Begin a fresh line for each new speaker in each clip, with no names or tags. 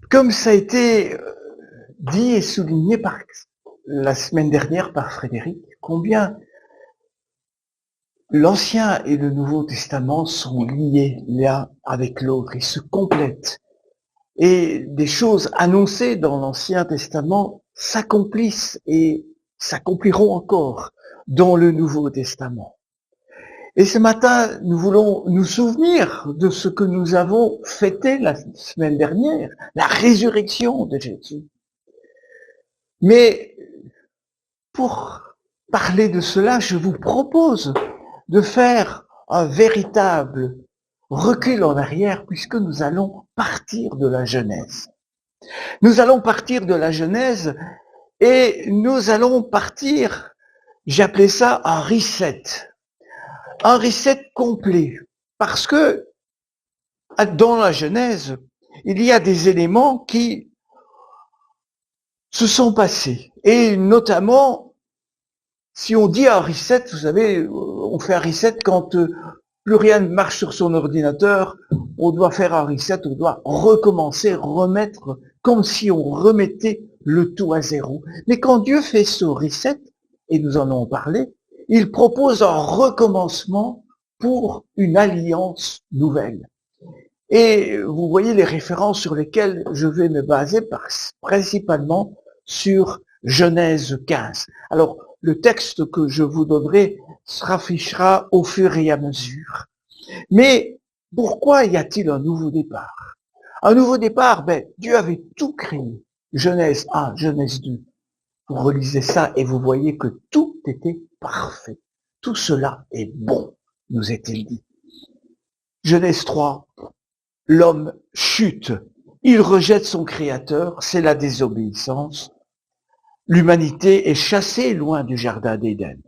Comme ça a été dit et souligné la semaine dernière par Frédéric, combien l'Ancien et le Nouveau Testament sont liés l'un avec l'autre, ils se complètent. Et des choses annoncées dans l'Ancien Testament s'accomplissent et s'accompliront encore dans le Nouveau Testament. Et ce matin, nous voulons nous souvenir de ce que nous avons fêté la semaine dernière, la résurrection de Jésus. Mais pour parler de cela, je vous propose de faire un véritable recul en arrière puisque nous allons partir de la Genèse. Nous allons partir de la Genèse et nous allons partir, j'appelais ça un reset complet, parce que dans la Genèse, il y a des éléments qui se sont passés, et notamment, si on dit un reset, vous savez, on fait un reset quand plus rien ne marche sur son ordinateur, on doit faire un reset, on doit recommencer, remettre, comme si on remettait le tout à zéro. Mais quand Dieu fait ce reset, et nous en avons parlé, il propose un recommencement pour une alliance nouvelle. Et vous voyez les références sur lesquelles je vais me baser principalement sur Genèse 15. Alors, le texte que je vous donnerai s'affichera au fur et à mesure. Mais pourquoi y a-t-il un nouveau départ? Un nouveau départ, Dieu avait tout créé. Genèse 1, Genèse 2. Vous relisez ça et vous voyez que tout était parfait. Tout cela est bon, nous est-il dit. Genèse 3, l'homme chute. Il rejette son créateur, c'est la désobéissance. L'humanité est chassée loin du jardin d'Éden.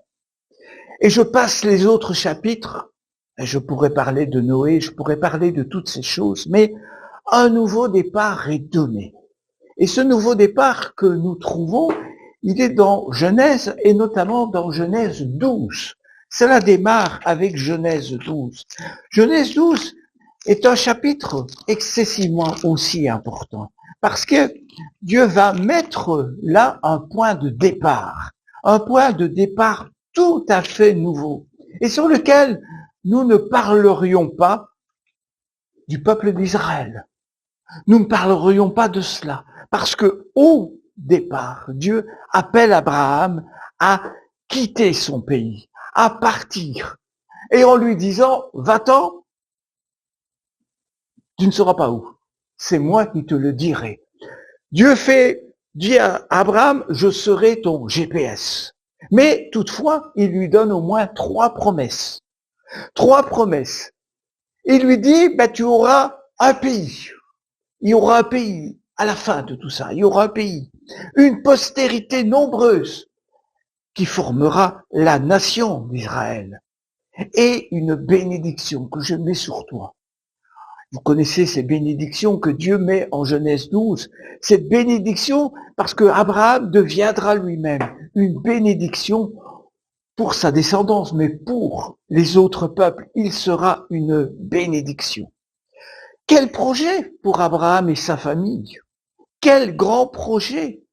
Et je passe les autres chapitres, et je pourrais parler de Noé, je pourrais parler de toutes ces choses, mais un nouveau départ est donné. Et ce nouveau départ que nous trouvons, il est dans Genèse, et notamment dans Genèse 12. Cela démarre avec Genèse 12. Genèse 12 est un chapitre excessivement aussi important, parce que Dieu va mettre là un point de départ tout à fait nouveau, et sur lequel nous ne parlerions pas du peuple d'Israël. Nous ne parlerions pas de cela, parce que au départ, Dieu appelle Abraham à quitter son pays, à partir, et en lui disant, va-t'en, tu ne sauras pas où. C'est moi qui te le dirai. Dieu dit à Abraham, je serai ton GPS. Mais toutefois, il lui donne au moins 3 promesses. 3 promesses. Il lui dit, tu auras un pays. Il y aura un pays à la fin de tout ça. Il y aura un pays. Une postérité nombreuse qui formera la nation d'Israël. Et une bénédiction que je mets sur toi. Vous connaissez ces bénédictions que Dieu met en Genèse 12. Cette bénédiction, parce que Abraham deviendra lui-même une bénédiction pour sa descendance, mais pour les autres peuples, il sera une bénédiction. Quel projet pour Abraham et sa famille? Quel grand projet!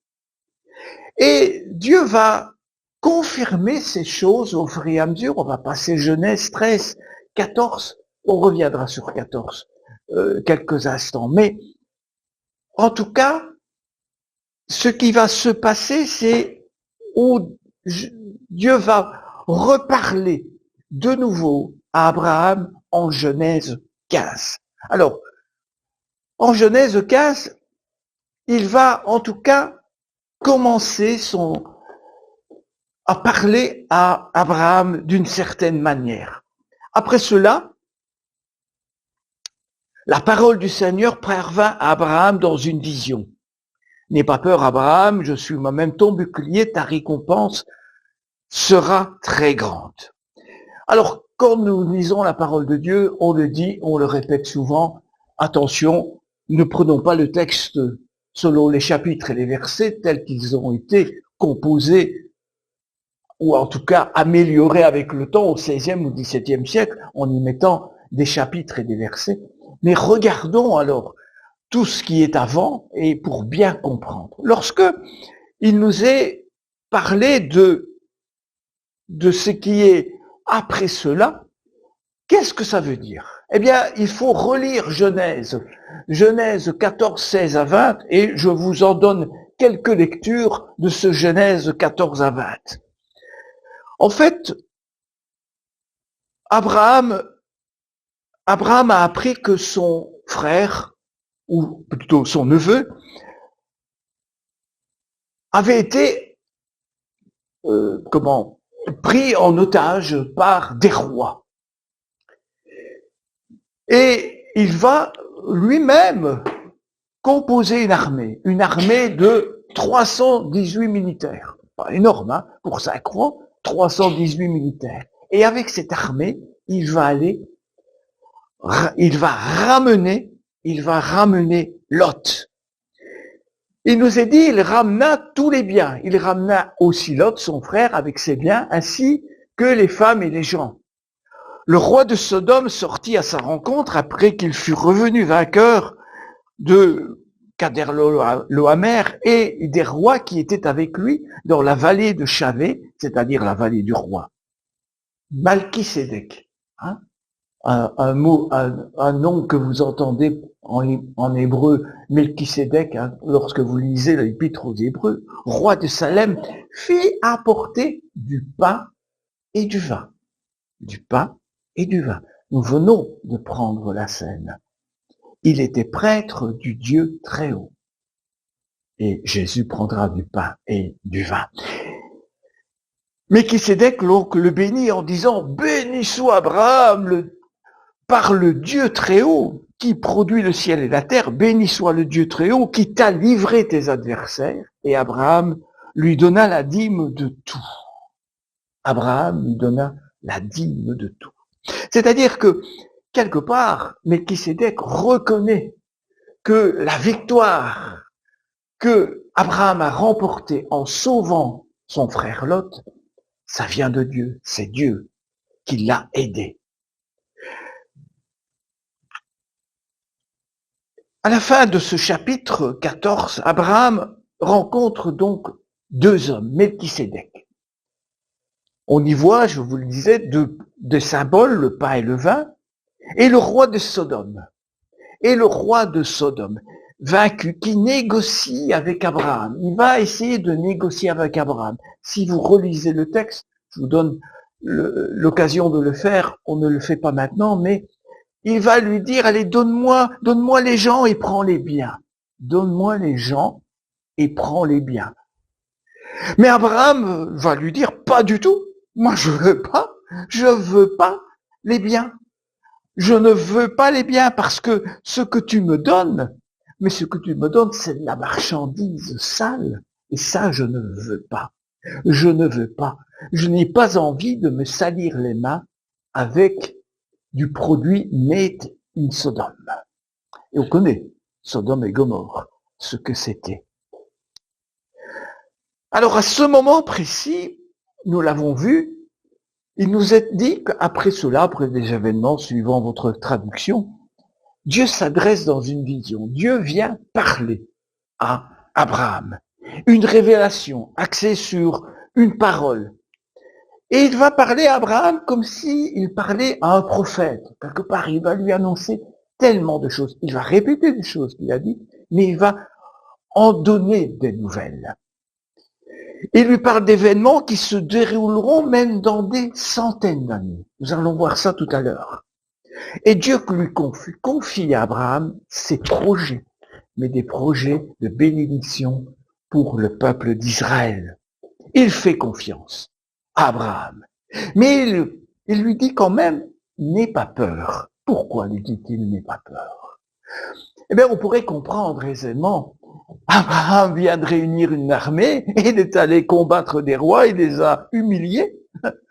Et Dieu va confirmer ces choses au fur et à mesure. On va passer Genèse 13, 14, on reviendra sur 14. Quelques instants. Mais en tout cas, ce qui va se passer, c'est où Dieu va reparler de nouveau à Abraham en Genèse 15. Alors, en Genèse 15, il va en tout cas commencer à parler à Abraham d'une certaine manière. Après cela, la parole du Seigneur parvint à Abraham dans une vision. N'aie pas peur, Abraham, je suis moi-même ton bouclier, ta récompense sera très grande. Alors, quand nous lisons la parole de Dieu, on le dit, on le répète souvent, attention, ne prenons pas le texte selon les chapitres et les versets tels qu'ils ont été composés, ou en tout cas améliorés avec le temps au XVIe ou XVIIe siècle, en y mettant des chapitres et des versets. Mais regardons alors tout ce qui est avant et pour bien comprendre. Lorsque il nous est parlé de ce qui est après cela, qu'est-ce que ça veut dire? Eh bien, il faut relire Genèse 14, 16 à 20, et je vous en donne quelques lectures de ce Genèse 14 à 20. En fait, Abraham a appris que son frère, ou plutôt son neveu, avait été pris en otage par des rois. Et il va lui-même composer une armée de 318 militaires. Pas énorme, hein, pour 5 rois, 318 militaires. Et avec cette armée, il va ramener Lot. Il nous est dit, il ramena tous les biens. Il ramena aussi Lot, son frère, avec ses biens, ainsi que les femmes et les gens. Le roi de Sodome sortit à sa rencontre après qu'il fut revenu vainqueur de Kedorlaomer et des rois qui étaient avec lui dans la vallée de Chavé, c'est-à-dire la vallée du roi. Malkisédek, hein? Un nom que vous entendez en hébreu, Melchisédek, hein, lorsque vous lisez l'épître aux Hébreux, roi de Salem, fit apporter du pain et du vin. Du pain et du vin. Nous venons de prendre la scène. Il était prêtre du Dieu très haut. Et Jésus prendra du pain et du vin. Melchisédek donc le bénit en disant, béni soit Abraham, par le Dieu très haut qui produit le ciel et la terre, béni soit le Dieu très haut qui t'a livré tes adversaires. Et Abraham lui donna la dîme de tout. Abraham lui donna la dîme de tout. C'est-à-dire que, quelque part, Melchisédek reconnaît que la victoire que Abraham a remportée en sauvant son frère Lot, ça vient de Dieu. C'est Dieu qui l'a aidé. À la fin de ce chapitre 14, Abraham rencontre donc 2 hommes, Melchisédek. On y voit, je vous le disais, deux symboles, le pain et le vin, et le roi de Sodome. Et le roi de Sodome, vaincu, qui négocie avec Abraham. Il va essayer de négocier avec Abraham. Si vous relisez le texte, je vous donne l'occasion de le faire, on ne le fait pas maintenant, mais il va lui dire, allez, donne-moi les gens et prends les biens. Donne-moi les gens et prends les biens. Mais Abraham va lui dire, pas du tout. Moi, je veux pas les biens. Je ne veux pas les biens parce que ce que tu me donnes, c'est de la marchandise sale. Et ça, je ne veux pas. Je ne veux pas. Je n'ai pas envie de me salir les mains avec du produit made in Sodome. Et on connaît Sodome et Gomorrhe, ce que c'était. Alors à ce moment précis, nous l'avons vu, il nous est dit qu'après cela, après des événements suivant votre traduction, Dieu s'adresse dans une vision. Dieu vient parler à Abraham. Une révélation axée sur une parole. Et il va parler à Abraham comme s'il parlait à un prophète. Quelque part, il va lui annoncer tellement de choses. Il va répéter des choses qu'il a dites, mais il va en donner des nouvelles. Il lui parle d'événements qui se dérouleront même dans des centaines d'années. Nous allons voir ça tout à l'heure. Et Dieu lui confie à Abraham ses projets, mais des projets de bénédiction pour le peuple d'Israël. Il fait confiance à Abraham. Mais il lui dit quand même, n'aie pas peur. Pourquoi lui dit-il, n'aie pas peur? Eh bien, on pourrait comprendre aisément. Abraham vient de réunir une armée, et il est allé combattre des rois, il les a humiliés.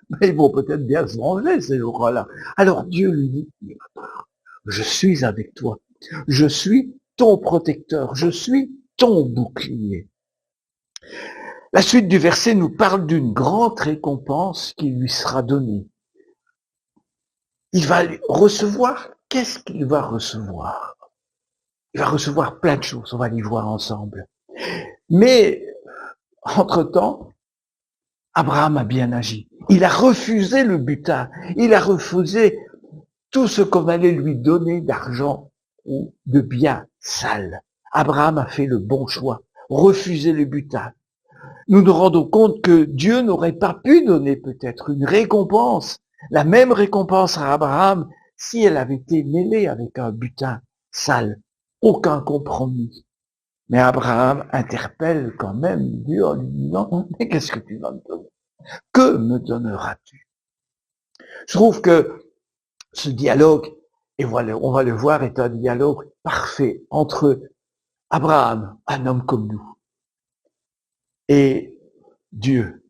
Mais ils vont peut-être bien se venger, ces rois-là. Alors Dieu lui dit, n'aie pas peur. Je suis avec toi. Je suis ton protecteur. Je suis ton bouclier. La suite du verset nous parle d'une grande récompense qui lui sera donnée. Il va recevoir, qu'est-ce qu'il va recevoir? Il va recevoir plein de choses, on va les voir ensemble. Mais, entre-temps, Abraham a bien agi. Il a refusé le butin. Il a refusé tout ce qu'on allait lui donner d'argent ou de biens sales. Abraham a fait le bon choix. Refuser le butin. Nous nous rendons compte que Dieu n'aurait pas pu donner peut-être une récompense, la même récompense à Abraham si elle avait été mêlée avec un butin sale. Aucun compromis. Mais Abraham interpelle quand même Dieu en lui disant, mais qu'est-ce que tu vas me donner? Que me donneras-tu? Je trouve que ce dialogue, et voilà, on va le voir, est un dialogue parfait entre Abraham, un homme comme nous, et Dieu,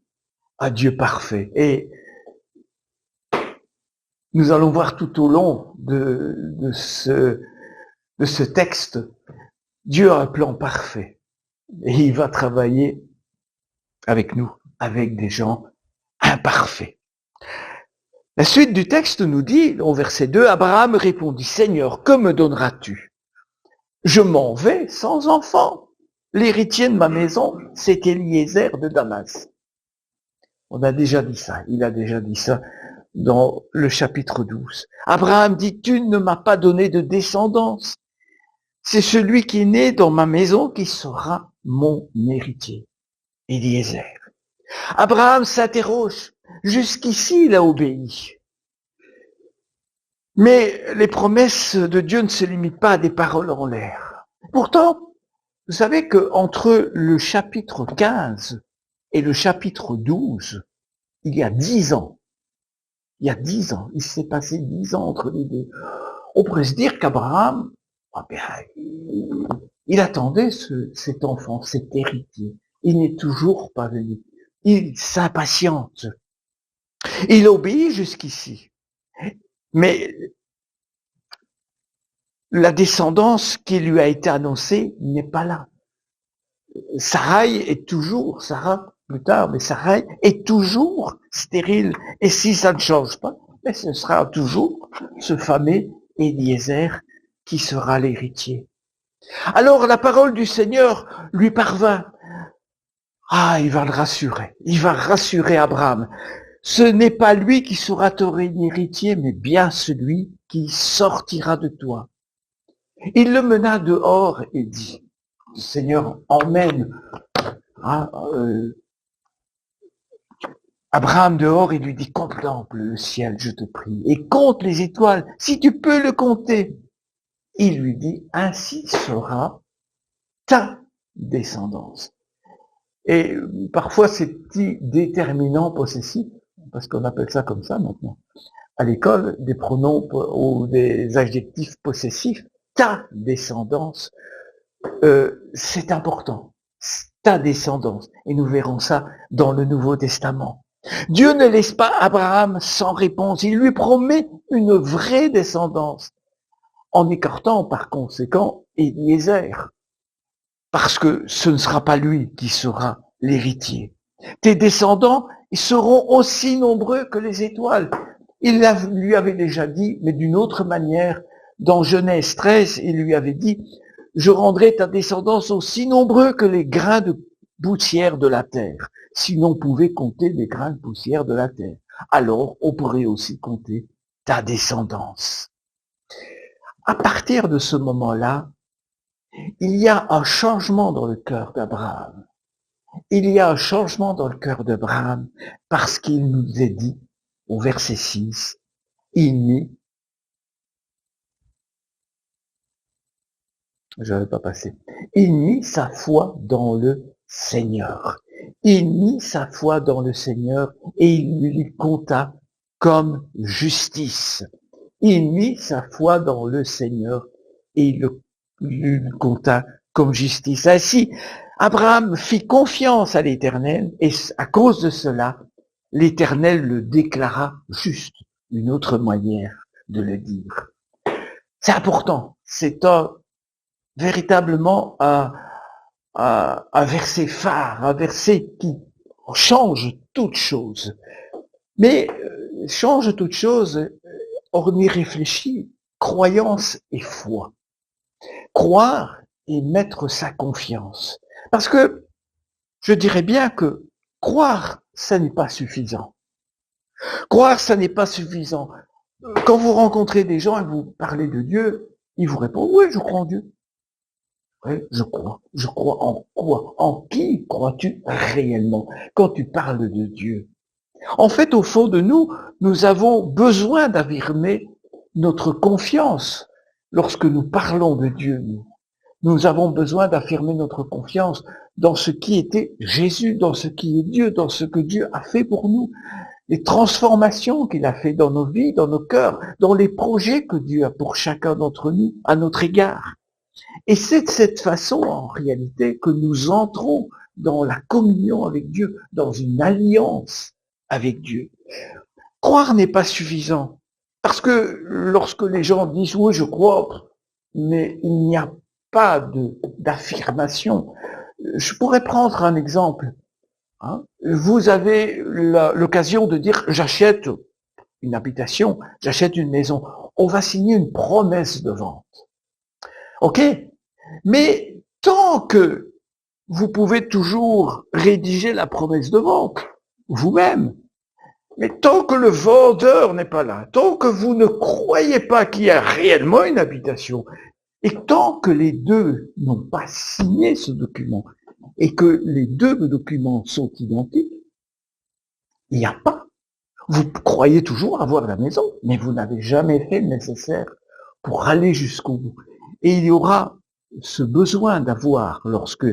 un Dieu parfait. Et nous allons voir tout au long de ce texte, Dieu a un plan parfait. Et il va travailler avec nous, avec des gens imparfaits. La suite du texte nous dit, au verset 2, Abraham répondit, Seigneur, que me donneras-tu? Je m'en vais sans enfant. L'héritier de ma maison, c'est Eliezer de Damas. On a déjà dit ça, il a déjà dit ça dans le chapitre 12. Abraham dit, tu ne m'as pas donné de descendance. C'est celui qui est né dans ma maison qui sera mon héritier. Eliezer. Abraham s'interroge. Jusqu'ici, il a obéi. Mais les promesses de Dieu ne se limitent pas à des paroles en l'air. Pourtant, vous savez qu'entre le chapitre 15 et le chapitre 12, il y a 10 ans. Il y a 10 ans. Il s'est passé 10 ans entre les deux. On pourrait se dire qu'Abraham, il attendait cet enfant, cet héritier. Il n'est toujours pas venu. Il s'impatiente. Il obéit jusqu'ici. Mais la descendance qui lui a été annoncée n'est pas là. Sarai est toujours, Sarah plus tard, mais Sarai est toujours stérile. Et si ça ne change pas, mais ce sera toujours ce fameux Eliezer qui sera l'héritier. Alors la parole du Seigneur lui parvint. Ah, il va le rassurer. Il va rassurer Abraham. Ce n'est pas lui qui sera ton héritier, mais bien celui qui sortira de toi. Il le mena dehors et dit, Seigneur, emmène Abraham dehors et lui dit, contemple le ciel, je te prie, et compte les étoiles, si tu peux le compter. Il lui dit, ainsi sera ta descendance. Et parfois ces petits déterminants possessifs, parce qu'on appelle ça comme ça maintenant, à l'école, des pronoms ou des adjectifs possessifs, ta descendance, c'est important. Ta descendance. Et nous verrons ça dans le Nouveau Testament. Dieu ne laisse pas Abraham sans réponse. Il lui promet une vraie descendance, en écartant par conséquent Eliezer. Parce que ce ne sera pas lui qui sera l'héritier. Tes descendants, ils seront aussi nombreux que les étoiles. Il lui avait déjà dit, mais d'une autre manière, dans Genèse 13, il lui avait dit, je rendrai ta descendance aussi nombreux que les grains de poussière de la terre. Si l'on pouvait compter les grains de poussière de la terre, alors on pourrait aussi compter ta descendance. À partir de ce moment-là, il y a un changement dans le cœur d'Abraham. Il y a un changement dans le cœur d'Abraham parce qu'il nous est dit au verset 6, il mit, je n'avais pas passé, il mit sa foi dans le Seigneur. Il mit sa foi dans le Seigneur et il lui compta comme justice. Il mit sa foi dans le Seigneur et il lui compta comme justice. Ainsi, Abraham fit confiance à l'Éternel et à cause de cela, l'Éternel le déclara juste, une autre manière de le dire. C'est important, c'est véritablement un verset phare, un verset qui change toute chose. Mais change toute chose, on y réfléchit, croyance et foi. Croire et mettre sa confiance. Parce que je dirais bien que croire, ça n'est pas suffisant. Croire, ça n'est pas suffisant. Quand vous rencontrez des gens et vous parlez de Dieu, ils vous répondent, oui, je crois en Dieu. Oui, je crois. Je crois en quoi? En qui crois-tu réellement quand tu parles de Dieu? En fait, au fond de nous, nous avons besoin d'affirmer notre confiance lorsque nous parlons de Dieu. Nous avons besoin d'affirmer notre confiance dans ce qui était Jésus, dans ce qui est Dieu, dans ce que Dieu a fait pour nous, les transformations qu'il a fait dans nos vies, dans nos cœurs, dans les projets que Dieu a pour chacun d'entre nous à notre égard. Et c'est de cette façon, en réalité, que nous entrons dans la communion avec Dieu, dans une alliance avec Dieu. Croire n'est pas suffisant. Parce que lorsque les gens disent oui, je crois, mais il n'y a pas d'affirmation. Je pourrais prendre un exemple. Vous avez l'occasion de dire j'achète une habitation, j'achète une maison. On va signer une promesse de vente. OK? Mais tant que vous pouvez toujours rédiger la promesse de vente vous-même, mais tant que le vendeur n'est pas là, tant que vous ne croyez pas qu'il y a réellement une habitation, et tant que les deux n'ont pas signé ce document, et que les deux documents sont identiques, il n'y a pas. Vous croyez toujours avoir la maison, mais vous n'avez jamais fait le nécessaire pour aller jusqu'au bout. Et il y aura ce besoin d'avoir, lorsque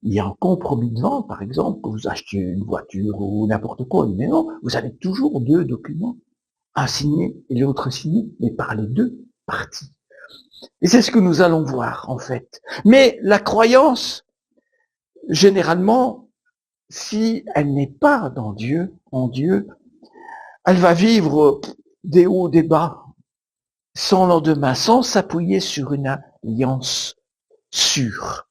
il y a un compromis de vente, par exemple, que vous achetez une voiture ou n'importe quoi, une maison, vous avez toujours deux documents, un signé et l'autre signé, mais par les deux parties. Et c'est ce que nous allons voir, en fait. Mais la croyance, généralement, si elle n'est pas dans Dieu, en Dieu, elle va vivre des hauts, des bas, sans lendemain, sans s'appuyer sur une alliance sûre.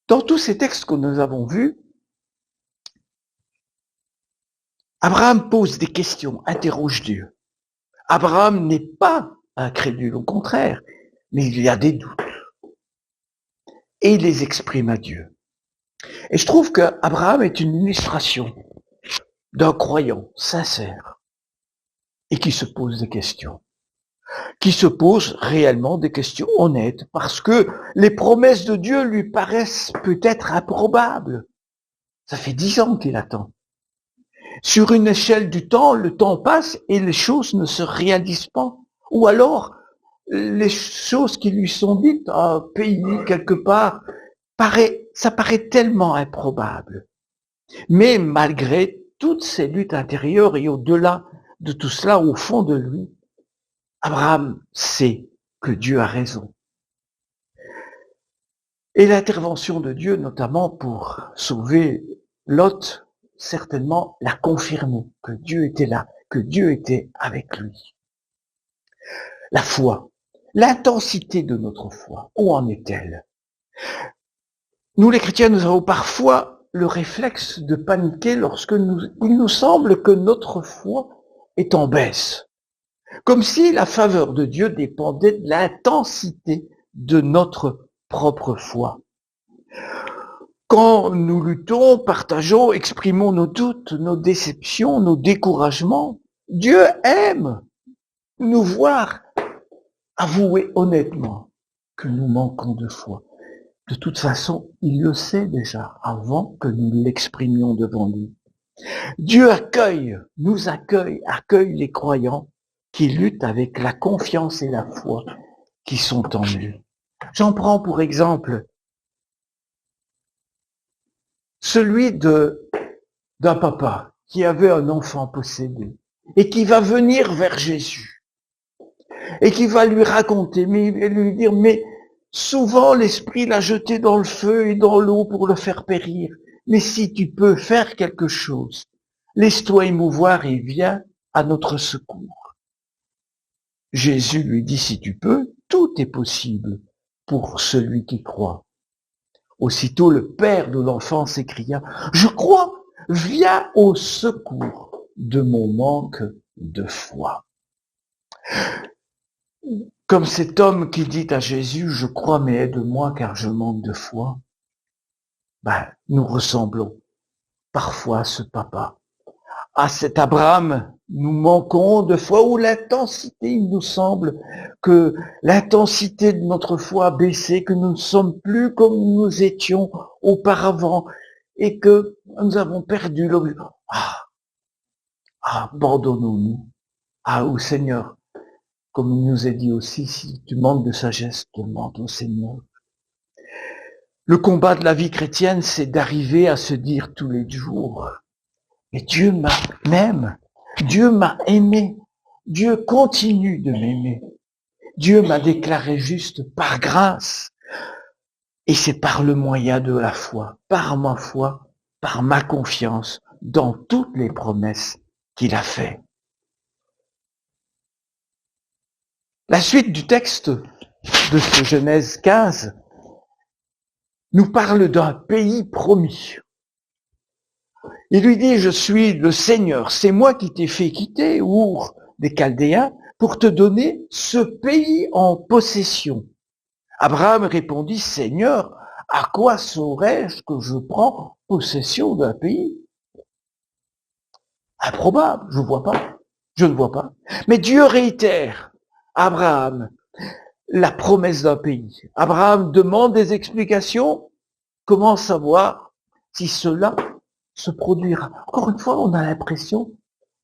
Dans tous ces textes que nous avons vus, Abraham pose des questions, interroge Dieu. Abraham n'est pas incrédule, au contraire, mais il y a des doutes. Et il les exprime à Dieu. Et je trouve qu'Abraham est une illustration d'un croyant sincère et qui se pose des questions. Qui se pose réellement des questions honnêtes, parce que les promesses de Dieu lui paraissent peut-être improbables. Ça fait 10 ans qu'il attend. Sur une échelle du temps, le temps passe et les choses ne se réalisent pas. Ou alors, les choses qui lui sont dites à un pays quelque part, ça paraît tellement improbable. Mais malgré toutes ces luttes intérieures et au-delà de tout cela, au fond de lui, Abraham sait que Dieu a raison. Et l'intervention de Dieu, notamment pour sauver Lot, certainement l'a confirmé, que Dieu était là, que Dieu était avec lui. La foi, l'intensité de notre foi, où en est-elle? Nous les chrétiens, nous avons parfois le réflexe de paniquer lorsque il nous semble que notre foi est en baisse. Comme si la faveur de Dieu dépendait de l'intensité de notre propre foi. Quand nous luttons, partageons, exprimons nos doutes, nos déceptions, nos découragements, Dieu aime nous voir avouer honnêtement que nous manquons de foi. De toute façon, il le sait déjà avant que nous l'exprimions devant lui. Dieu nous accueille les croyants qui luttent avec la confiance et la foi qui sont en lui. J'en prends pour exemple celui d'un papa qui avait un enfant possédé et qui va venir vers Jésus et qui va lui raconter, lui dire, mais souvent l'esprit l'a jeté dans le feu et dans l'eau pour le faire périr. Mais si tu peux faire quelque chose, laisse-toi émouvoir et viens à notre secours. Jésus lui dit, si tu peux, tout est possible pour celui qui croit. Aussitôt le père de l'enfant s'écria, je crois, viens au secours de mon manque de foi. Comme cet homme qui dit à Jésus, je crois mais aide-moi car je manque de foi. Nous ressemblons parfois à ce papa. À cet Abraham, nous manquons de foi où l'intensité, il nous semble que l'intensité de notre foi a baissé, que nous ne sommes plus comme nous étions auparavant et que nous avons perdu l'objectif. Abandonnons-nous. Au Seigneur, comme il nous est dit aussi, si tu manques de sagesse, demande au Seigneur. Le combat de la vie chrétienne, c'est d'arriver à se dire tous les jours, mais Dieu m'aime, Dieu m'a aimé, Dieu continue de m'aimer, Dieu m'a déclaré juste par grâce, et c'est par le moyen de la foi, par ma foi, par ma confiance dans toutes les promesses qu'il a faites. La suite du texte de ce Genèse 15 nous parle d'un pays promis. Il lui dit, je suis le Seigneur, c'est moi qui t'ai fait quitter, Our des Chaldéens, pour te donner ce pays en possession. Abraham répondit, Seigneur, à quoi saurais-je que je prends possession d'un pays? Improbable, je ne vois pas. Mais Dieu réitère à Abraham la promesse d'un pays. Abraham demande des explications. Comment savoir si cela se produira? Encore une fois, on a l'impression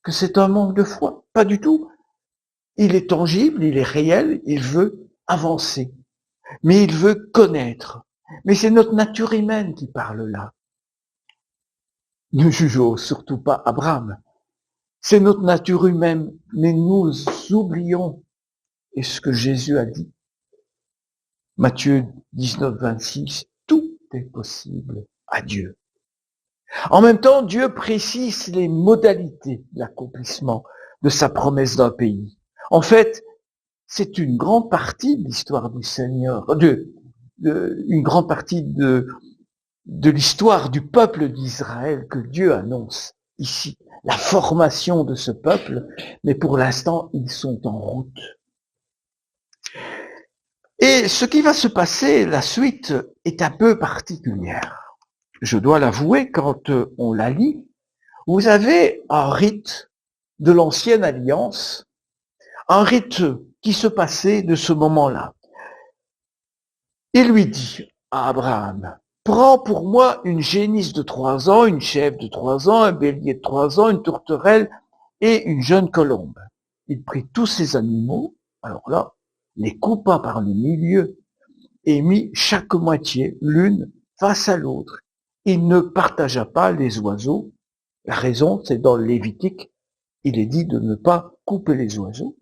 que c'est un manque de foi. Pas du tout. Il est tangible, il est réel, il veut avancer. Mais il veut connaître. Mais c'est notre nature humaine qui parle là. Ne jugeons surtout pas Abraham. C'est notre nature humaine, mais nous oublions, et ce que Jésus a dit, Matthieu 19, 26, tout est possible à Dieu. En même temps, Dieu précise les modalités de l'accomplissement de sa promesse d'un pays. En fait, c'est une grande partie de l'histoire du Seigneur, une grande partie de l'histoire du peuple d'Israël que Dieu annonce ici. La formation de ce peuple, mais pour l'instant, ils sont en route. Et ce qui va se passer, la suite, est un peu particulière. Je dois l'avouer, quand on la lit, vous avez un rite de l'ancienne alliance, un rite qui se passait de ce moment-là. Il lui dit à Abraham, prends pour moi une génisse de 3 ans, une chèvre de 3 ans, un bélier de 3 ans, une tourterelle et une jeune colombe. Il prit tous ces animaux, alors là, les coupa par le milieu et mit chaque moitié l'une face à l'autre. Il ne partagea pas les oiseaux. La raison, c'est dans le Lévitique, il est dit de ne pas couper les oiseaux.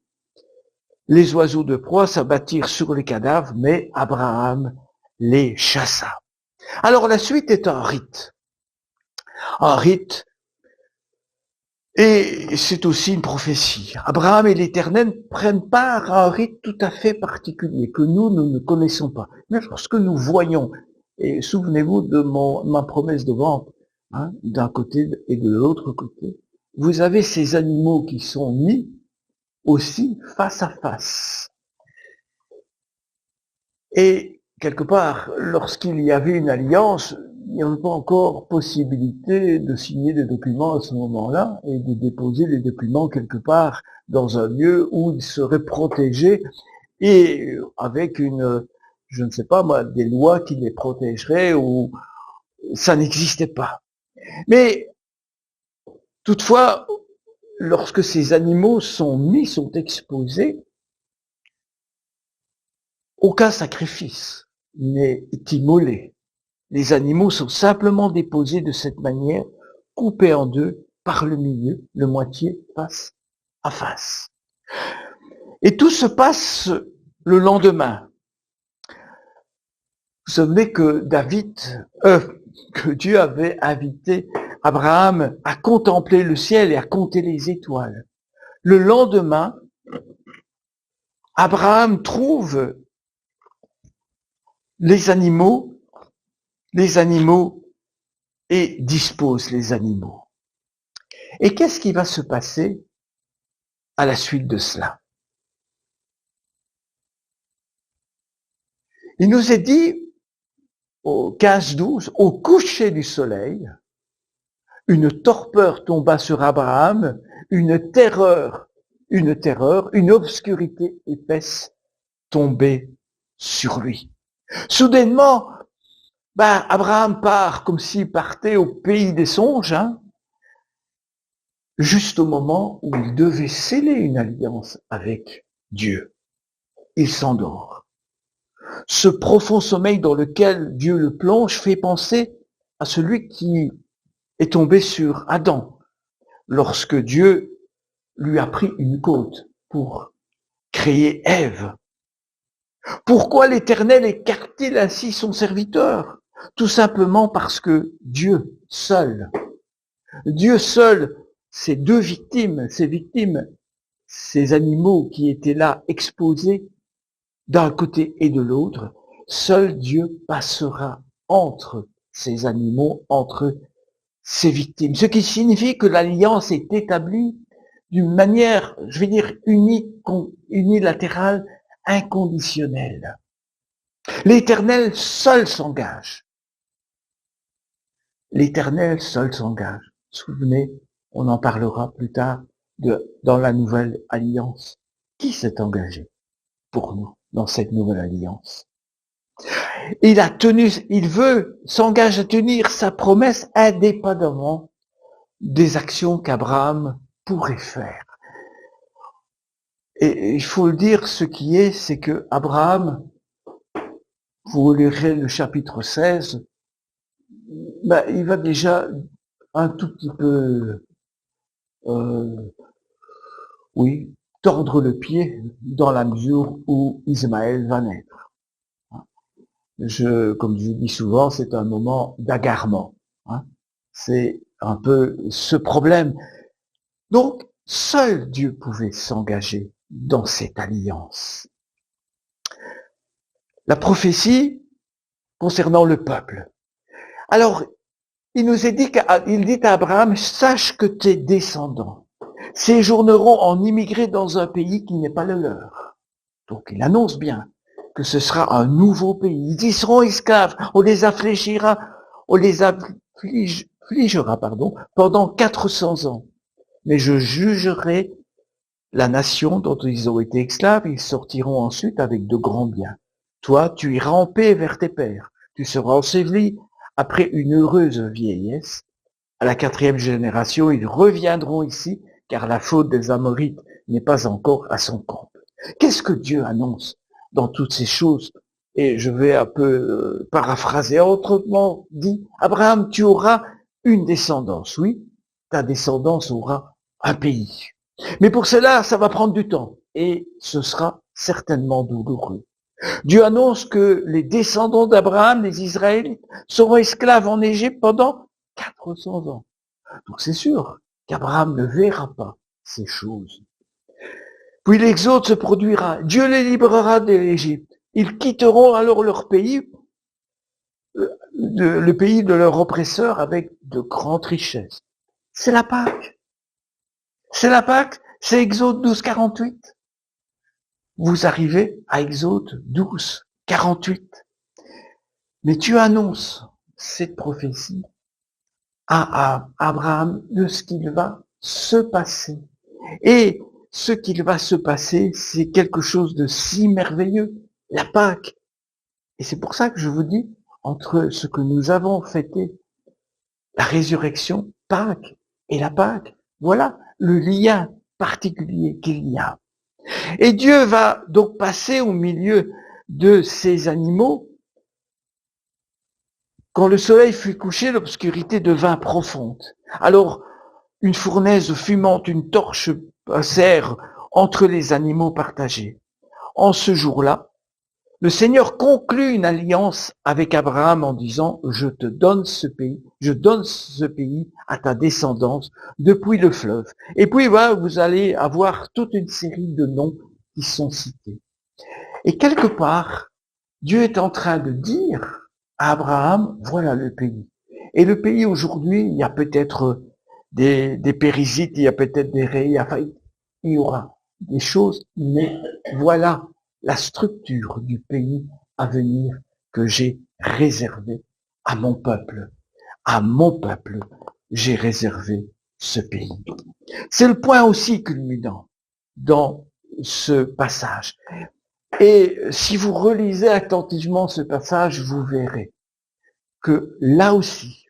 Les oiseaux de proie s'abattirent sur les cadavres, mais Abraham les chassa. Alors la suite est un rite. Un rite, et c'est aussi une prophétie. Abraham et l'Éternel prennent part à un rite tout à fait particulier, que nous ne connaissons pas. Mais lorsque nous voyons, et souvenez-vous de ma promesse de vente, d'un côté et de l'autre côté, vous avez ces animaux qui sont mis aussi face à face. Et quelque part, lorsqu'il y avait une alliance, il n'y avait pas encore possibilité de signer des documents à ce moment-là et de déposer les documents quelque part dans un lieu où ils seraient protégés et avec je ne sais pas moi, des lois qui les protégeraient, ou ça n'existait pas. Mais toutefois, lorsque ces animaux sont exposés, aucun sacrifice n'est immolé. Les animaux sont simplement déposés de cette manière, coupés en deux par le milieu, le moitié face à face. Et tout se passe le lendemain. Vous savez que que Dieu avait invité Abraham à contempler le ciel et à compter les étoiles. Le lendemain, Abraham trouve les animaux et dispose les animaux. Et qu'est-ce qui va se passer à la suite de cela? Il nous est dit, au 15-12, au coucher du soleil, une torpeur tomba sur Abraham, une terreur, une obscurité épaisse tombait sur lui. Soudainement, Abraham part comme s'il partait au pays des songes, juste au moment où il devait sceller une alliance avec Dieu. Il s'endort. Ce profond sommeil dans lequel Dieu le plonge fait penser à celui qui est tombé sur Adam lorsque Dieu lui a pris une côte pour créer Ève. Pourquoi l'Éternel écarte-t-il ainsi son serviteur? Tout simplement parce que Dieu seul, ces deux victimes, ces animaux qui étaient là exposés d'un côté et de l'autre, seul Dieu passera entre ces animaux, entre ces victimes. Ce qui signifie que l'alliance est établie d'une manière, je vais dire, unilatérale, inconditionnelle. L'Éternel seul s'engage. L'Éternel seul s'engage. Souvenez, on en parlera plus tard dans la nouvelle alliance. Qui s'est engagé pour nous dans cette nouvelle alliance? Il s'engage à tenir sa promesse indépendamment des actions qu'Abraham pourrait faire. Et il faut le dire, ce qui est, c'est que Abraham, vous lirez le chapitre 16, il va déjà un tout petit peu, tordre le pied dans la mesure où Ismaël va naître. Comme je dis souvent, c'est un moment d'agarrement. C'est un peu ce problème. Donc, seul Dieu pouvait s'engager dans cette alliance. La prophétie concernant le peuple. Alors, il dit à Abraham, sache que tes descendants séjourneront en immigrés dans un pays qui n'est pas le leur. Donc, il annonce bien que ce sera un nouveau pays. Ils y seront esclaves, on les affligera pendant 400 ans. Mais je jugerai la nation dont ils ont été esclaves, ils sortiront ensuite avec de grands biens. Toi, tu iras en paix vers tes pères. Tu seras enseveli après une heureuse vieillesse. À la 4e génération, ils reviendront ici, car la faute des Amorites n'est pas encore à son comble. Qu'est-ce que Dieu annonce dans toutes ces choses? Et je vais un peu paraphraser. Autrement dit, Abraham, tu auras une descendance. Oui, ta descendance aura un pays. Mais pour cela, ça va prendre du temps. Et ce sera certainement douloureux. Dieu annonce que les descendants d'Abraham, les Israélites, seront esclaves en Égypte pendant 400 ans. Donc c'est sûr qu'Abraham ne verra pas ces choses. Puis l'exode se produira. Dieu les libérera de l'Égypte. Ils quitteront alors leur pays, le pays de leur oppresseur, avec de grandes richesses. C'est la Pâque. C'est la Pâque. C'est Exode 12, 48. Vous arrivez à Exode 12, 48. Mais Dieu annonce cette prophétie à Abraham de ce qu'il va se passer. Et ce qu'il va se passer, c'est quelque chose de si merveilleux, la Pâque. Et c'est pour ça que je vous dis, entre ce que nous avons fêté, la résurrection, Pâques et la Pâque, voilà le lien particulier qu'il y a. Et Dieu va donc passer au milieu de ces animaux. Quand le soleil fut couché, l'obscurité devint profonde. Alors, une fournaise fumante, une torche passèrent entre les animaux partagés. En ce jour-là, le Seigneur conclut une alliance avec Abraham en disant, je donne ce pays à ta descendance depuis le fleuve. Et puis, vous allez avoir toute une série de noms qui sont cités. Et quelque part, Dieu est en train de dire à Abraham, voilà le pays. Et le pays aujourd'hui, il y a peut-être des Périsites, il y a peut-être des Réiaphites, il y aura des choses, mais voilà la structure du pays à venir que j'ai réservé à mon peuple. À mon peuple, j'ai réservé ce pays. C'est le point aussi culminant dans ce passage. Et si vous relisez attentivement ce passage, vous verrez que là aussi,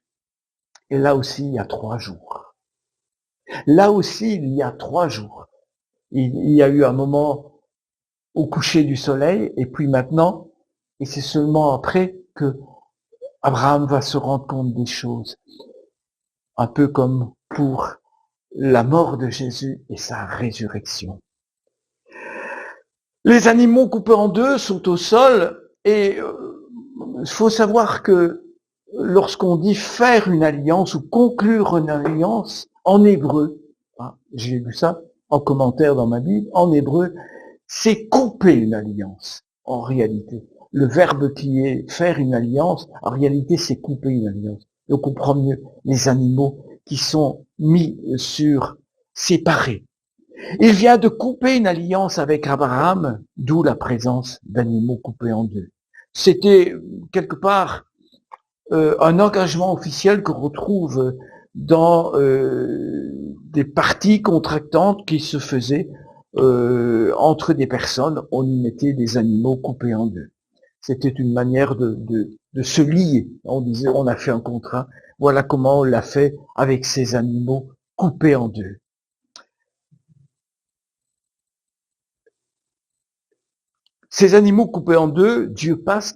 et là aussi il y a 3 jours, là aussi il y a 3 jours, il y a eu un moment au coucher du soleil, et puis maintenant, et c'est seulement après que Abraham va se rendre compte des choses, un peu comme pour la mort de Jésus et sa résurrection. Les animaux coupés en deux sont au sol, et il faut savoir que lorsqu'on dit faire une alliance ou conclure une alliance, en hébreu, j'ai lu ça en commentaire dans ma Bible, en hébreu, c'est couper une alliance, en réalité. Le verbe qui est faire une alliance, en réalité, c'est couper une alliance. Et on comprend mieux les animaux qui sont mis séparés. Il vient de couper une alliance avec Abraham, d'où la présence d'animaux coupés en deux. C'était quelque part un engagement officiel qu'on retrouve dans des parties contractantes qui se faisaient entre des personnes. On y mettait des animaux coupés en deux. C'était une manière de se lier. On disait, on a fait un contrat. Voilà comment on l'a fait avec ces animaux coupés en deux. Ces animaux coupés en deux, Dieu passe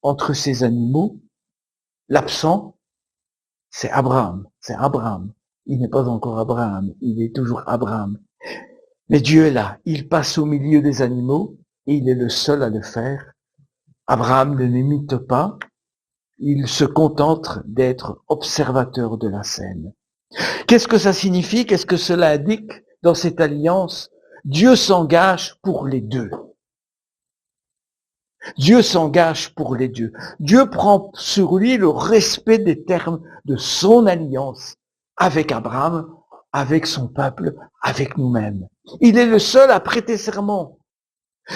entre ces animaux. L'absent, c'est Abraham. C'est Abraham. Il n'est pas encore Abraham. Il est toujours Abraham. Mais Dieu est là. Il passe au milieu des animaux et il est le seul à le faire. Abraham ne l'imite pas. Il se contente d'être observateur de la scène. Qu'est-ce que ça signifie? Qu'est-ce que cela indique dans cette alliance? Dieu s'engage pour les deux. Dieu s'engage pour les deux. Dieu prend sur lui le respect des termes de son alliance avec Abraham, avec son peuple, avec nous-mêmes. Il est le seul à prêter serment.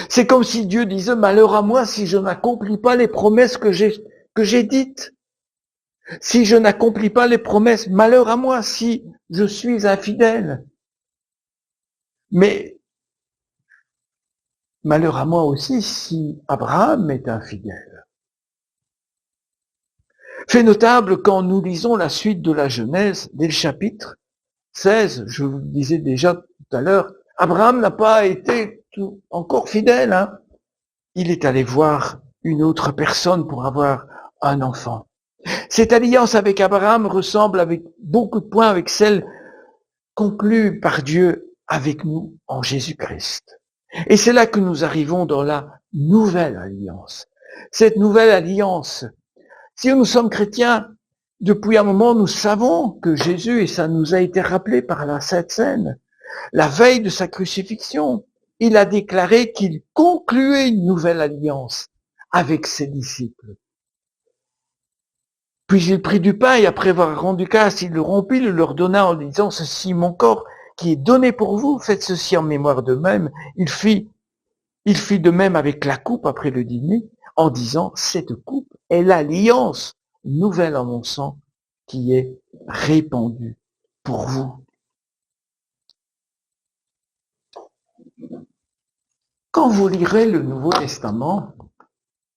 C'est comme si Dieu disait, malheur à moi si je n'accomplis pas les promesses que j'ai dites. Si je n'accomplis pas les promesses, malheur à moi si je suis infidèle. Mais malheur à moi aussi si Abraham est infidèle. Fait notable quand nous lisons la suite de la Genèse, dès le chapitre 16, je vous le disais déjà tout à l'heure, Abraham n'a pas été encore fidèle. Il est allé voir une autre personne pour avoir un enfant. Cette alliance avec Abraham ressemble avec beaucoup de points avec celle conclue par Dieu avec nous en Jésus-Christ. Et c'est là que nous arrivons dans la nouvelle alliance. Cette nouvelle alliance, si nous sommes chrétiens, depuis un moment, nous savons que Jésus, et ça nous a été rappelé par la Sainte Seine, la veille de sa crucifixion, il a déclaré qu'il concluait une nouvelle alliance avec ses disciples. Puis il prit du pain et après avoir rendu grâce, il le rompit, le leur donna en disant, ceci mon corps qui est donné pour vous, faites ceci en mémoire de même. Il fit de même avec la coupe après le dîner, en disant, cette coupe est l'alliance nouvelle en mon sang qui est répandue pour vous. Quand vous lirez le Nouveau Testament,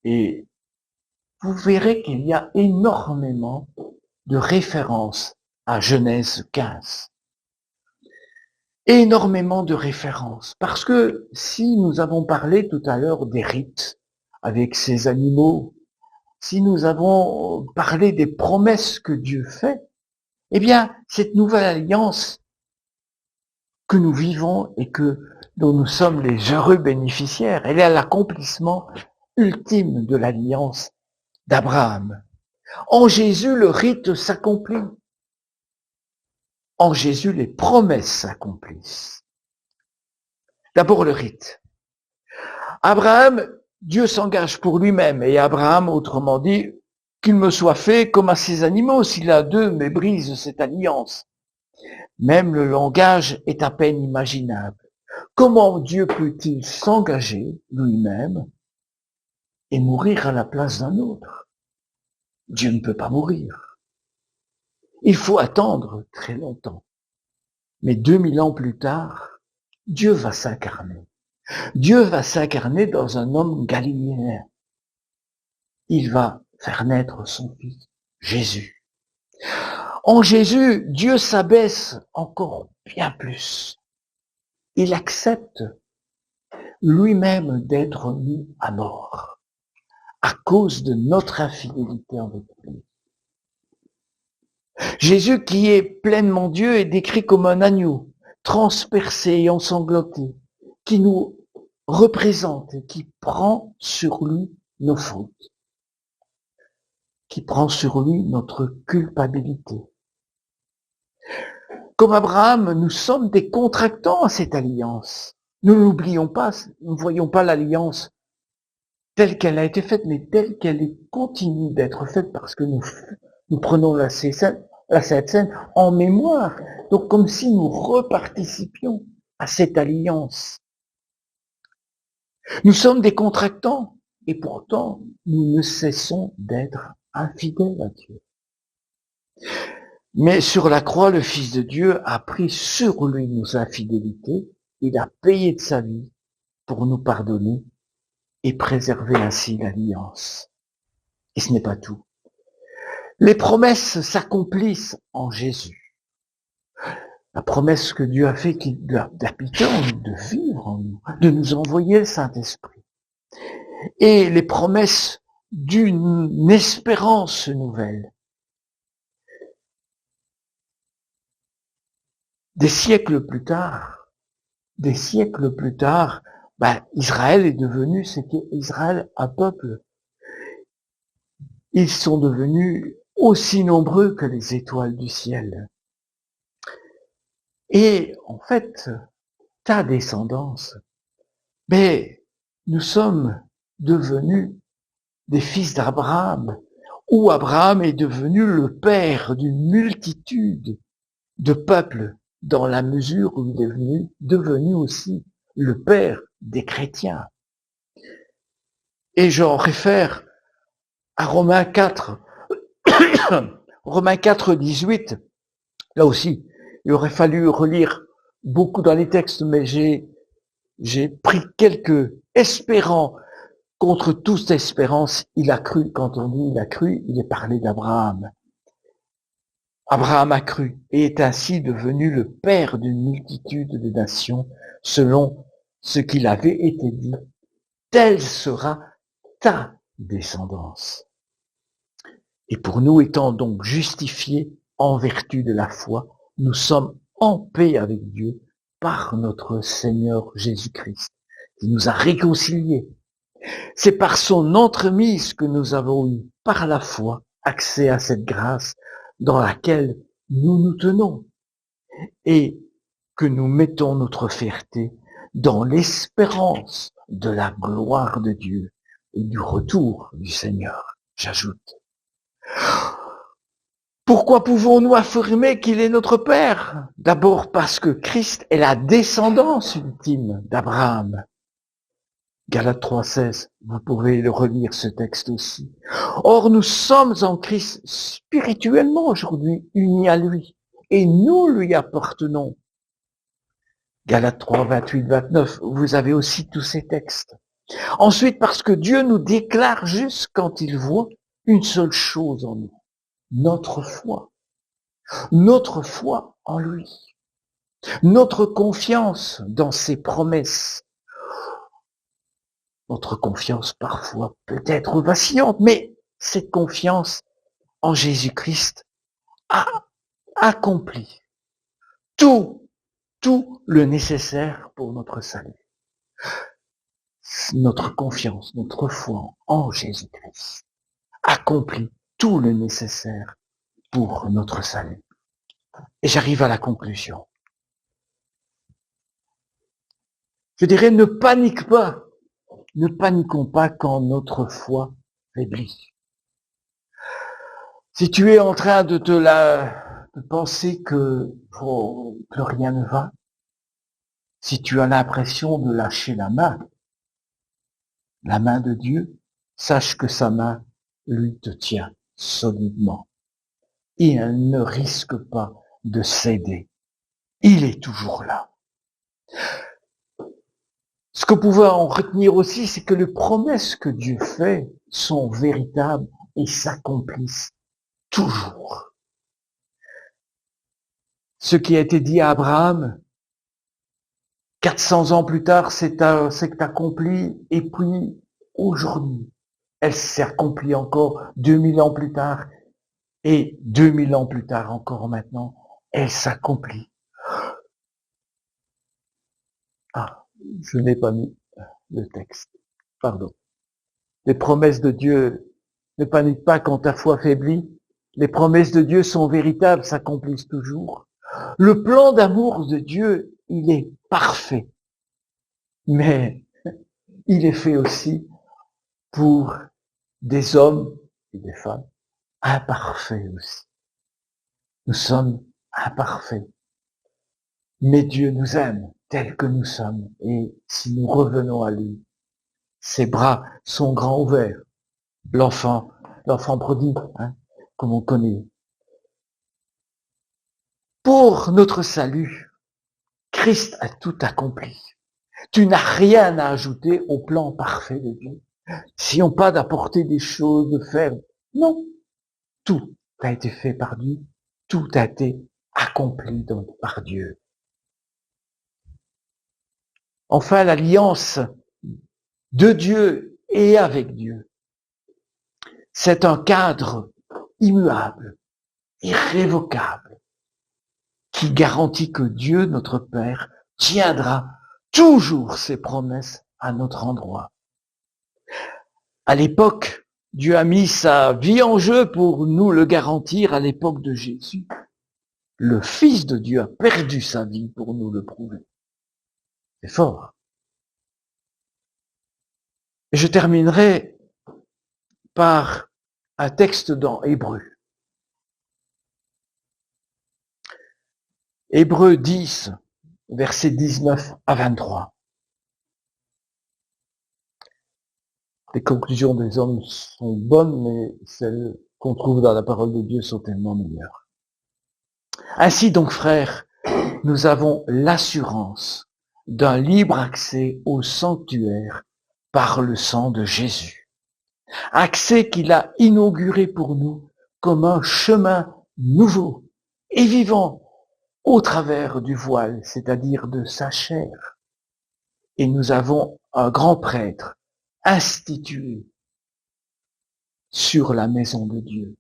et vous verrez qu'il y a énormément de références à Genèse 15. Énormément de références. Parce que si nous avons parlé tout à l'heure des rites avec ces animaux, si nous avons parlé des promesses que Dieu fait, eh bien, cette nouvelle alliance que nous vivons et dont nous sommes les heureux bénéficiaires, elle est à l'accomplissement ultime de l'alliance d'Abraham. En Jésus, le rite s'accomplit. En Jésus, les promesses s'accomplissent. D'abord le rite. Abraham, Dieu s'engage pour lui-même, et Abraham, autrement dit, qu'il me soit fait comme à ces animaux, si l'un d'eux mébrise cette alliance. Même le langage est à peine imaginable. Comment Dieu peut-il s'engager lui-même et mourir à la place d'un autre. Dieu ne peut pas mourir. Il faut attendre très longtemps. Mais 2000 ans plus tard, Dieu va s'incarner. Dieu va s'incarner dans un homme galiléen. Il va faire naître son fils, Jésus. En Jésus, Dieu s'abaisse encore bien plus. Il accepte lui-même d'être mis à mort à cause de notre infidélité envers lui. Jésus, qui est pleinement Dieu, est décrit comme un agneau, transpercé et ensanglanté, qui nous représente et qui prend sur lui nos fautes, qui prend sur lui notre culpabilité. Comme Abraham, nous sommes des contractants à cette alliance. Nous n'oublions pas, nous ne voyons pas l'alliance telle qu'elle a été faite, mais telle qu'elle continue d'être faite parce que nous prenons la Sainte Seine en mémoire. Donc comme si nous reparticipions à cette alliance. Nous sommes des contractants et pourtant nous ne cessons d'être infidèles à Dieu. Mais sur la croix, le Fils de Dieu a pris sur lui nos infidélités, il a payé de sa vie pour nous pardonner et préserver ainsi l'alliance. Et ce n'est pas tout. Les promesses s'accomplissent en Jésus. La promesse que Dieu a fait d'habiter en nous, de vivre en nous, de nous envoyer le Saint-Esprit. Et les promesses d'une espérance nouvelle. Des siècles plus tard, Israël est devenu, c'était Israël un peuple. Ils sont devenus aussi nombreux que les étoiles du ciel. Et en fait, ta descendance, nous sommes devenus des fils d'Abraham, où Abraham est devenu le père d'une multitude de peuples, dans la mesure où il est devenu aussi le père des chrétiens. Et j'en réfère à Romains 4, Romains 4, 18, là aussi, il aurait fallu relire beaucoup dans les textes, mais j'ai pris quelques espérants. Contre toute espérance, il a cru. Quand on dit il a cru, il est parlé d'Abraham. Abraham a cru et est ainsi devenu le père d'une multitude de nations, selon ce qu'il avait été dit. Telle sera ta descendance. Et pour nous étant donc justifiés en vertu de la foi, nous sommes en paix avec Dieu par notre Seigneur Jésus-Christ, qui nous a réconciliés. C'est par son entremise que nous avons eu, par la foi, accès à cette grâce dans laquelle nous nous tenons et que nous mettons notre fierté dans l'espérance de la gloire de Dieu et du retour du Seigneur, j'ajoute. Pourquoi pouvons-nous affirmer qu'il est notre Père? D'abord parce que Christ est la descendance ultime d'Abraham. Galates 3,16, vous pouvez le relire ce texte aussi. Or, nous sommes en Christ spirituellement aujourd'hui unis à lui et nous lui appartenons. Galates 3, 28, 29, vous avez aussi tous ces textes. Ensuite, parce que Dieu nous déclare juste quand il voit une seule chose en nous, notre foi en lui, notre confiance dans ses promesses. Notre confiance parfois peut être vacillante, mais cette confiance en Jésus-Christ a accompli tout le nécessaire pour notre salut. Notre confiance, notre foi en Jésus-Christ accomplit tout le nécessaire pour notre salut. Et j'arrive à la conclusion. Je dirais, ne paniquons pas quand notre foi faiblit. Si tu es en train de penser que rien ne va, si tu as l'impression de lâcher la main de Dieu, sache que sa main, lui, te tient solidement. Il ne risque pas de céder. Il est toujours là. Ce que pouvons en retenir aussi, c'est que les promesses que Dieu fait sont véritables et s'accomplissent toujours. Ce qui a été dit à Abraham, 400 ans plus tard, c'est accompli, et puis aujourd'hui, elle s'est accomplie encore 2000 ans plus tard, et 2000 ans plus tard encore maintenant, elle s'accomplit. Ah, je n'ai pas mis le texte. Pardon. Les promesses de Dieu ne paniquent pas quand ta foi faiblit. Les promesses de Dieu sont véritables, s'accomplissent toujours. Le plan d'amour de Dieu, il est parfait. Mais il est fait aussi pour des hommes et des femmes imparfaits aussi. Nous sommes imparfaits. Mais Dieu nous aime tels que nous sommes. Et si nous revenons à lui, ses bras sont grands ouverts. L'enfant prodigue, comme on connaît. Pour notre salut, Christ a tout accompli. Tu n'as rien à ajouter au plan parfait de Dieu. Si on pas d'apporter des choses, de faire, non. Tout a été fait par Dieu. Tout a été accompli par Dieu. Enfin, l'alliance de Dieu et avec Dieu, c'est un cadre immuable, irrévocable, qui garantit que Dieu, notre Père, tiendra toujours ses promesses à notre endroit. À l'époque, Dieu a mis sa vie en jeu pour nous le garantir à l'époque de Jésus. Le Fils de Dieu a perdu sa vie pour nous le prouver. C'est fort. Et je terminerai par un texte dans Hébreux. Hébreux 10, versets 19 à 23. Les conclusions des hommes sont bonnes, mais celles qu'on trouve dans la parole de Dieu sont tellement meilleures. Ainsi donc, frères, nous avons l'assurance d'un libre accès au sanctuaire par le sang de Jésus. Accès qu'il a inauguré pour nous comme un chemin nouveau et vivant au travers du voile, c'est-à-dire de sa chair. Et nous avons un grand prêtre institué sur la maison de Dieu.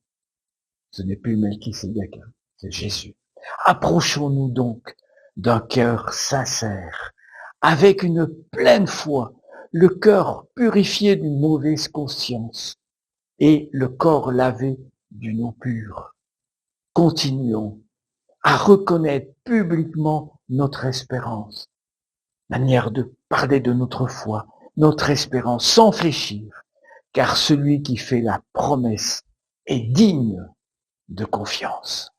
Ce n'est plus Melchisédek, c'est Jésus. Approchons-nous donc d'un cœur sincère, avec une pleine foi, le cœur purifié d'une mauvaise conscience et le corps lavé d'une eau pure. Continuons à reconnaître publiquement notre espérance, manière de parler de notre foi, notre espérance sans fléchir, car celui qui fait la promesse est digne de confiance.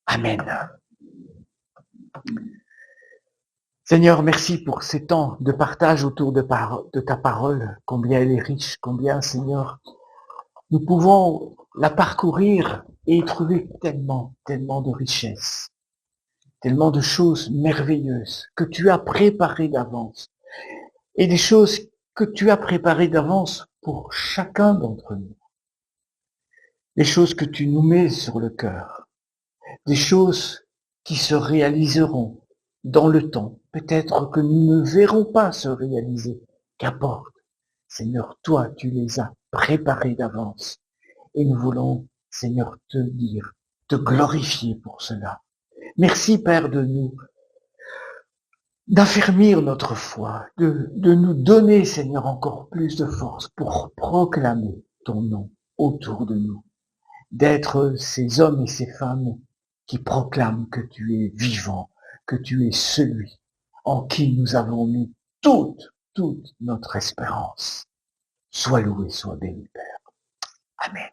Amen. Seigneur, merci pour ces temps de partage autour de ta parole, combien elle est riche, combien, Seigneur, nous pouvons la parcourir et y trouver tellement de richesses, tellement de choses merveilleuses que tu as préparées d'avance, et des choses que tu as préparées d'avance pour chacun d'entre nous. Des choses que tu nous mets sur le cœur, des choses qui se réaliseront dans le temps, peut-être que nous ne verrons pas se réaliser, qu'importe. Seigneur, toi, tu les as préparées d'avance. Et nous voulons, Seigneur, te dire, te glorifier pour cela. Merci, Père, d'affermir notre foi, de nous donner, Seigneur, encore plus de force pour proclamer ton nom autour de nous, d'être ces hommes et ces femmes qui proclament que tu es vivant, que tu es celui en qui nous avons mis toute notre espérance. Sois loué, sois béni, Père. Amen.